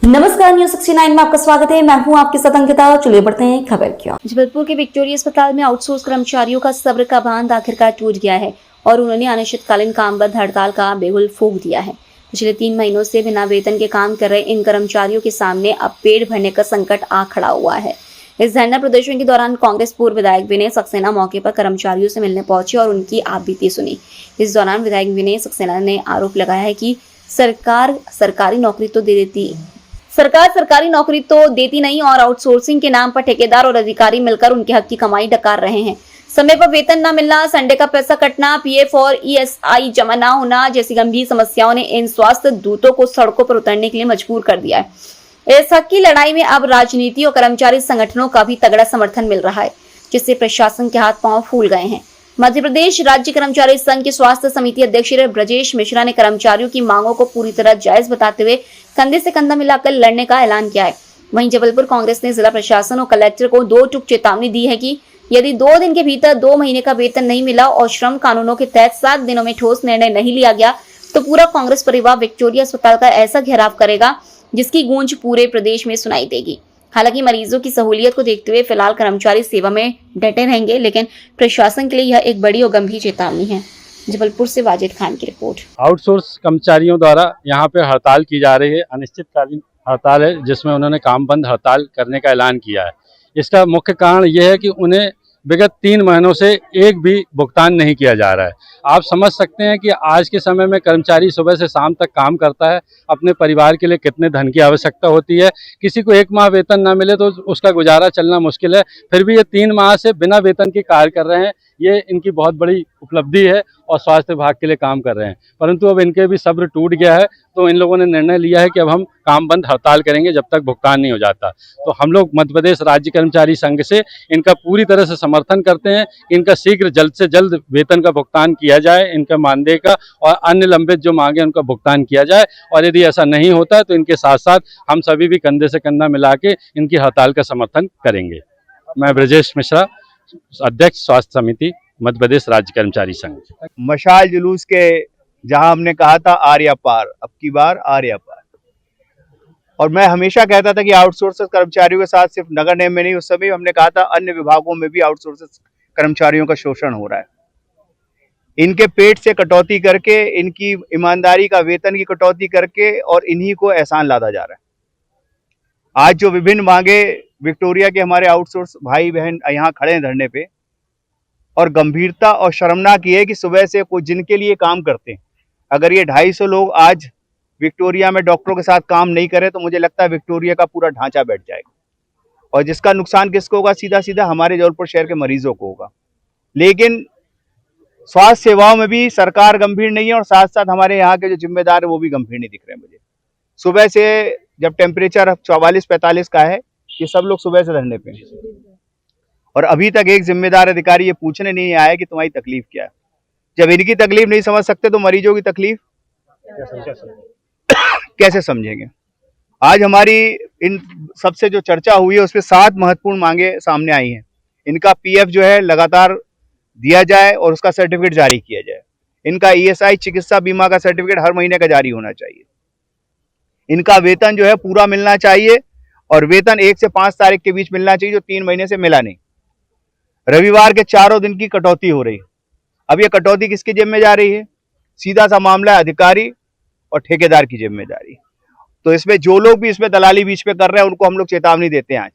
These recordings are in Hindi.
नमस्कार, न्यूज 69 में आपका स्वागत है। मैं हूं आपके साथ अंकिता। चलिए बढ़ते हैं खबर की ओर। जबलपुर के विक्टोरिया अस्पताल में आउटसोर्स कर्मचारियों का सब्र का बांध आखिरकार टूट गया है और उन्होंने अनिश्चितकालीन काम बंद हड़ताल का बिगुल फूंक दिया है। पिछले 3 महीनों से बिना वेतन के काम कर रहे इन कर्मचारियों के सामने अब पेट भरने का संकट आ खड़ा हुआ है। इस धरना प्रदर्शन के दौरान कांग्रेस पूर्व विधायक विनय सक्सेना मौके पर कर्मचारियों से मिलने पहुंचे और उनकी आपबीती सुनी। इस दौरान विधायक विनय सक्सेना ने आरोप लगाया है कि सरकार सरकारी नौकरी तो देती नहीं और आउटसोर्सिंग के नाम पर ठेकेदार और अधिकारी मिलकर उनके हक की कमाई डकार रहे हैं। समय पर वेतन न मिलना, संडे का पैसा कटना, पीएफ और ईएसआई जमा न होना जैसी गंभीर समस्याओं ने इन स्वास्थ्य दूतों को सड़कों पर उतरने के लिए मजबूर कर दिया है। इस हक की लड़ाई में अब राजनीति और कर्मचारी संगठनों का भी तगड़ा समर्थन मिल रहा है, जिससे प्रशासन के हाथ पांव फूल गए हैं। मध्य प्रदेश राज्य कर्मचारी संघ के स्वास्थ्य समिति अध्यक्ष ब्रजेश मिश्रा ने कर्मचारियों की मांगों को पूरी तरह जायज बताते हुए कंधे से कंधा मिलाकर लड़ने का ऐलान किया है। वहीं जबलपुर कांग्रेस ने जिला प्रशासन और कलेक्टर को 2 टूक चेतावनी दी है कि यदि 2 दिन के भीतर 2 महीने का वेतन नहीं मिला और श्रम कानूनों के तहत 7 दिनों में ठोस निर्णय नहीं लिया गया तो पूरा कांग्रेस परिवार विक्टोरिया अस्पताल का ऐसा घेराव करेगा जिसकी गूंज पूरे प्रदेश में सुनाई देगी। हालांकि मरीजों की सहूलियत को देखते हुए फिलहाल कर्मचारी सेवा में डटे रहेंगे, लेकिन प्रशासन के लिए यह एक बड़ी और गंभीर चेतावनी है। जबलपुर से वाजिद खान की रिपोर्ट। आउटसोर्स कर्मचारियों द्वारा यहाँ पे हड़ताल की जा रही है। अनिश्चितकालीन हड़ताल है जिसमें उन्होंने काम बंद हड़ताल करने का ऐलान किया है। इसका मुख्य कारण यह है कि उन्हें विगत 3 महीनों से एक भी भुगतान नहीं किया जा रहा है। आप समझ सकते हैं कि आज के समय में कर्मचारी सुबह से शाम तक काम करता है, अपने परिवार के लिए कितने धन की आवश्यकता होती है। किसी को 1 माह वेतन ना मिले तो उसका गुजारा चलना मुश्किल है, फिर भी ये 3 माह से बिना वेतन के कार्य कर रहे हैं। ये इनकी बहुत बड़ी उपलब्धि है और स्वास्थ्य विभाग के लिए काम कर रहे हैं, परंतु अब इनके भी सब्र टूट गया है। तो इन लोगों ने निर्णय लिया है कि अब हम काम बंद हड़ताल करेंगे जब तक भुगतान नहीं हो जाता। तो हम लोग मध्य प्रदेश राज्य कर्मचारी संघ से इनका पूरी तरह से समर्थन करते हैं कि इनका शीघ्र जल्द से जल्द वेतन का भुगतान किया जाए, इनका मानदेय का और अन्य लंबित जो मांगे उनका भुगतान किया जाए। और यदि ऐसा नहीं होता है तो इनके साथ साथ हम सभी भी कंधे से कंधा मिला के इनकी हड़ताल का समर्थन करेंगे। मैं ब्रजेश मिश्रा, अध्यक्ष स्वास्थ्य समिति मध्य प्रदेश राज्य कर्मचारी संघ। मशाल जुलूस के जहां हमने कहा था आर्या पार, अब की बार आर्या पार। और मैं हमेशा कहता था कि आउटसोर्स कर्मचारियों के साथ सिर्फ नगर निगम में नहीं, उस समय हमने कहा था अन्य विभागों में भी आउटसोर्स कर्मचारियों का शोषण हो रहा है। इनके पेट से कटौती करके, इनकी ईमानदारी का वेतन की कटौती करके और इन्हीं को एहसान लादा जा रहा है। आज जो विभिन्न मांगे विक्टोरिया के हमारे आउटसोर्स भाई बहन यहाँ खड़े हैं धरने पे, और गंभीरता और शर्मनाक ये है कि सुबह से कोई जिनके लिए काम करते हैं, अगर ये 250 लोग आज विक्टोरिया में डॉक्टरों के साथ काम नहीं करें तो मुझे लगता है विक्टोरिया का पूरा ढांचा बैठ जाएगा। और जिसका नुकसान किसको होगा? सीधा सीधा हमारे जबलपुर शहर के मरीजों को होगा। लेकिन स्वास्थ्य सेवाओं में भी सरकार गंभीर नहीं है और साथ साथ हमारे यहाँ के जो जिम्मेदार है वो भी गंभीर नहीं दिख रहे हैं मुझे। सुबह से जब टेम्परेचर 44-45 का है, ये सब लोग सुबह से धरने पे हैं और अभी तक एक जिम्मेदार अधिकारी ये पूछने नहीं आया कि तुम्हारी तकलीफ क्या है। जब इनकी तकलीफ नहीं समझ सकते तो मरीजों की तकलीफ कैसे समझेंगे? आज हमारी इन सबसे जो चर्चा हुई है उसमें 7 महत्वपूर्ण मांगे सामने आई हैं। इनका पीएफ जो है लगातार दिया जाए और उसका सर्टिफिकेट जारी किया जाए। इनका ईएसआई चिकित्सा बीमा का सर्टिफिकेट हर महीने का जारी होना चाहिए। इनका वेतन जो है पूरा मिलना चाहिए और वेतन 1 से 5 तारीख के बीच मिलना चाहिए, जो 3 महीने से मिला नहीं। रविवार के 4 दिन की कटौती हो रही है। अब ये कटौती किसकी जेब में जा रही है? सीधा सा मामला है अधिकारी और ठेकेदार की जिम्मेदारी। तो इसमें जो लोग भी इसमें दलाली बीच पे कर रहे हैं उनको हम लोग चेतावनी देते हैं आज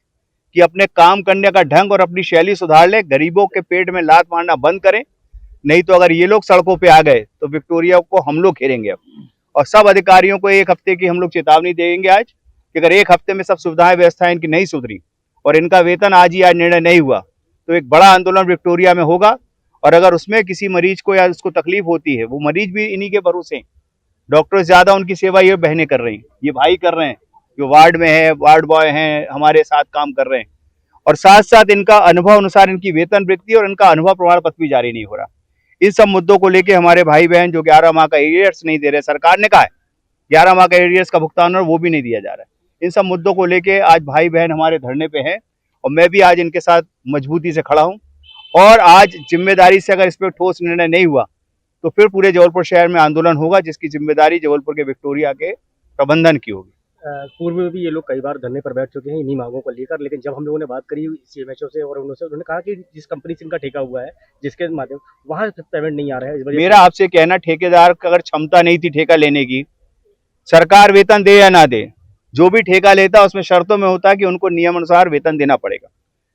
कि अपने काम करने का ढंग और अपनी शैली सुधार ले, गरीबों के पेट में लात मारना बंद करें। नहीं तो अगर ये लोग सड़कों पे आ गए तो विक्टोरिया को हम लोग घेरेंगे अब। और सब अधिकारियों को 1 हफ्ते की हम लोग चेतावनी देंगे आज कि अगर 1 हफ्ते में सब सुविधाएं व्यवस्थाएं इनकी नहीं सुधरी और इनका वेतन आज निर्णय नहीं हुआ तो एक बड़ा आंदोलन विक्टोरिया में होगा। और अगर उसमें किसी मरीज को या उसको तकलीफ होती है, वो मरीज भी इन्हीं के भरोसे, डॉक्टर से ज्यादा उनकी सेवा ये बहनें कर रही हैं, ये भाई कर रहे हैं, जो वार्ड में है, वार्ड बॉय हैं, हमारे साथ काम कर रहे हैं। और साथ साथ इनका अनुभव अनुसार इनकी वेतन वृद्धि और इनका अनुभव प्रमाण पत्र भी जारी नहीं हो रहा। इन सब मुद्दों को लेके हमारे भाई बहन जो 11 माह का एरियर्स नहीं दे रहे, सरकार ने कहा है 11 माह का एरियर्स का भुगतान और वो भी नहीं दिया जा रहा है। इन सब मुद्दों को लेके आज भाई बहन हमारे धरने पे हैं और मैं भी आज इनके साथ मजबूती से खड़ा हूँ। और आज जिम्मेदारी से अगर इस पर ठोस निर्णय नहीं हुआ तो फिर पूरे जबलपुर शहर में आंदोलन होगा, जिसकी जिम्मेदारी जबलपुर के विक्टोरिया के प्रबंधन की होगी। पूर्व में भी ये लोग कई बार धरने पर बैठ चुके हैं इन्हीं मांगों को लेकर, लेकिन जब हम लोगों ने बात करी सीएमएचओ से और उन्होंने कहा कि जिस कंपनी से इनका ठेका हुआ है, जिसके माध्यम वहाँ पेमेंट नहीं आ रहा है, इस वजह मेरा आपसे कहना, ठेकेदार का अगर क्षमता नहीं थी ठेका लेने की, सरकार वेतन दे या ना दे, जो भी ठेका लेता है उसमें शर्तों में होता है कि उनको नियम अनुसार वेतन देना पड़ेगा।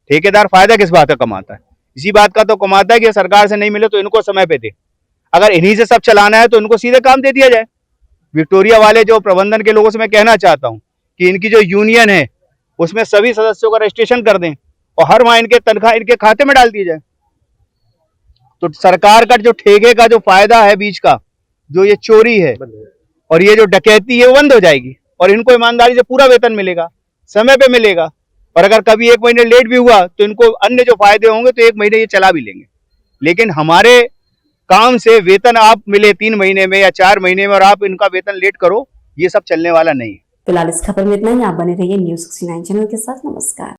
ठेकेदार फायदा किस बात का कमाता है? इसी बात का तो कमाता है कि सरकार से नहीं मिले तो इनको समय पे दे। अगर इन्हीं से सब चलाना है तो इनको सीधे काम दे दिया जाए। विक्टोरिया वाले जो प्रबंधन के लोगों से मैं कहना चाहता हूं कि इनकी जो यूनियन है उसमें सभी सदस्यों का रजिस्ट्रेशन कर दें और हर माह इनके तनख्वाह इनके खाते में डाल दी जाए। तो सरकार का जो ठेके का जो फायदा है बीच का, जो ये चोरी है बंद हो जाए। और ये जो डकैती है वो बंद हो जाएगी और इनको ईमानदारी से पूरा वेतन मिलेगा, समय पे मिलेगा। और अगर कभी 1 महीने लेट भी हुआ तो इनको अन्य जो फायदे होंगे तो 1 महीने ये चला भी लेंगे। लेकिन हमारे काम से वेतन आप मिले 3 महीने में या 4 महीने में और आप इनका वेतन लेट करो, ये सब चलने वाला नहीं है। फिलहाल इस खबर में इतना ही। आप बने रहिए न्यूज़ 69 चैनल के साथ। नमस्कार।